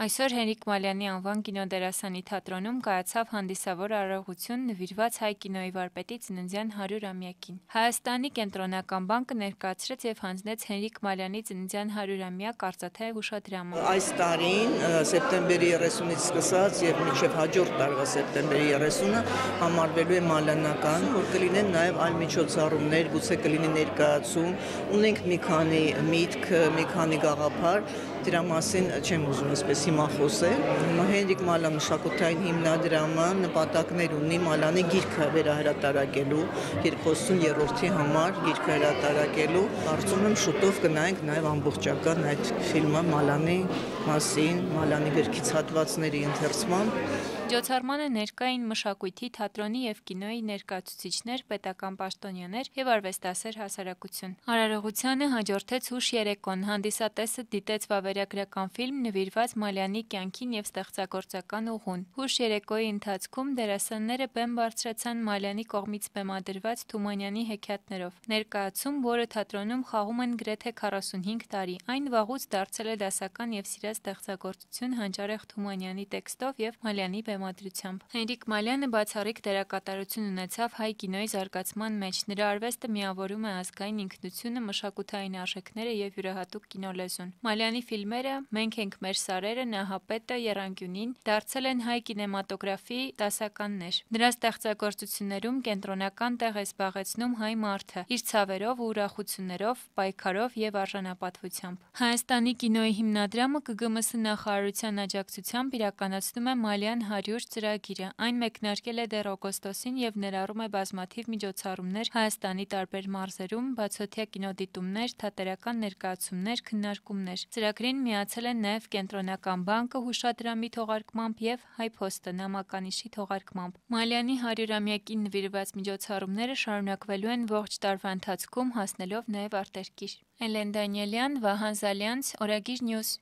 Այսօր Հենրիկ Մալյանի անվան կինոդերասանի թատրոնում կայացավ հանդիսավոր արարողություն նվիրված հայ կինոյի վարպետի ծննդյան 100-ամյակին։ Հայաստանի կենտրոնական բանկը ներկայացրեց եւ հանձնեց Հենրիկ Մալյանի ծննդյան 100-ամյակ արծաթե հուշադրամը։ Այս տարին սեպտեմբերի 30-ից սկսած եւ մինչեւ հաջորդ տարվա սեպտեմբերի 30-ը համարվելու է մալյանական, որ կլինեն նաեւ այլ միջոցառումներ, գուցե կլինի ներկայացում, ունենք մի քանի միտք, մի քանի գաղափար, դրա մասին չեմ ուզում այսպես հիմա խոսել։ Հենրիկ Մալյան մշակութային հիմնադրամը նպատակներ ունի Մալյանի գիրքը վերահրատարակելու, 230-րդի համար գիրքը հրատարակելու։ Կարծում եմ շուտով կնայենք նաև ամբողջական այդ ֆիլմը Մալյանի մասին, Մալյանի գրքից հատվածների ընթերցմամբ։ Միջոցառմանը ներկա էին մշակույթի, թատրոնի եւ կինոյի ներկայացուցիչներ, պետական պաշտոնյաներ եւ արվեստասեր հասարակություն։ Արարողությանը հաջորդեց հուշ երեկոն, հանդիսատեսը դիտեց վավերագրական ֆիլմ նվիրված Մալյանի կյանքին եւ ստեղծագործական ուղուն։ Հուշ երեկոյի ընթացքում դերասանները բեմ բարձրացան Մալյանի կողմից բեմադրված Թումանյանի հեքիաթներով։ Ներկայացում, որը թատրոնում խաղում են գրեթե 45 տարի, այն վաղուց դարձել է դասական եւ սիրած ստեղծագործություն Հանճարեղ Թումանյանի տեքստով եւ Մալյանի բեմադրությամբ։ Հենրիկ Մալյանը բացառիկ դերակատարություն ունեցավ հայ կինոյի զարգացման մեջ։ Նրա արվեստը միավորում է ազգային ինքնությունը, մշակութային արժեքները եւ յուրահատուկ կինոլեզուն։ Մալյանի ֆիլմերը «Մենք ենք մեր սարերը», «Նահապետը», «Եռանկյունին» դարձել են հայ կինեմատոգրաֆիի դասականներ։ Նրա ստեղծագործություններում կենտրոնական տեղ է զբաղեցնում հայ մարդը՝ իր ցավերով ու ուրախություններով, պայքարով եւ արժանապատվությամբ։ Հայաստանի կինոյի հիմնադրամը ԿԳՄՍ նախարարության աջակցությամբ իրականացնում է Մալյան 100 ծրագիրը։ Այն մեկնարկել է դեռ օգոստոսին եւ ներառում է բազմաթիվ միջոցառումներ Հայաստանի տարբեր մարզերում, բացօթյա կինոդիտումներ, թատերական ներկայացումներ, քննարկումներ։ Ծրագրին միացել են նաեւ Կենտրոնական բանկը հուշադրամի թողարկմամբ եւ Հայփոստը նամականիշի թողարկմամբ։ Մալյանի 100-ամյակին նվիրված միջոցառումները շարունակվելու են ողջ տարվա ընթացքում, հասնելով նաեւ արտերկիր։ Էլեն Դանիելյան, Վահան Զալյանց, Օրագիր Նյուզ։